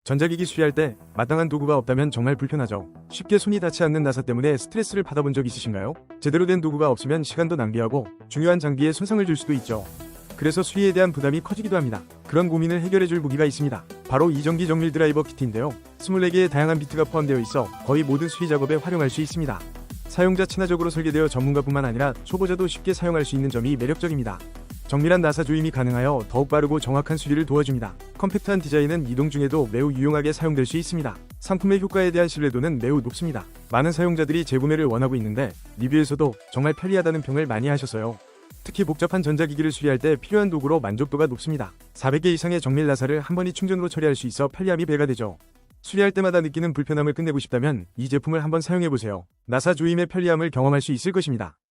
전자기기 수리할 때 마땅한 도구가 없다면 정말 불편하죠. 쉽게 손이 닿지 않는 나사 때문에 스트레스를 받아본 적 있으신가요? 제대로 된 도구가 없으면 시간도 낭비하고 중요한 장비에 손상을 줄 수도 있죠. 그래서 수리에 대한 부담이 커지기도 합니다. 그런 고민을 해결해줄 무기가 있습니다. 바로 이전기 정밀 드라이버 키트인데요. 24개의 다양한 비트가 포함되어 있어 거의 모든 수리 작업에 활용할 수 있습니다. 사용자 친화적으로 설계되어 전문가뿐만 아니라 초보자도 쉽게 사용할 수 있는 점이 매력적입니다. 정밀한 나사 조임이 가능하여 더욱 빠르고 정확한 수리를 도와줍니다. 컴팩트한 디자인은 이동 중에도 매우 유용하게 사용될 수 있습니다. 상품의 효과에 대한 신뢰도는 매우 높습니다. 많은 사용자들이 재구매를 원하고 있는데 리뷰에서도 정말 편리하다는 평을 많이 하셨어요. 특히 복잡한 전자기기를 수리할 때 필요한 도구로 만족도가 높습니다. 400개 이상의 정밀 나사를 한 번에 충전으로 처리할 수 있어 편리함이 배가 되죠. 수리할 때마다 느끼는 불편함을 끝내고 싶다면 이 제품을 한번 사용해보세요. 나사 조임의 편리함을 경험할 수 있을 것입니다.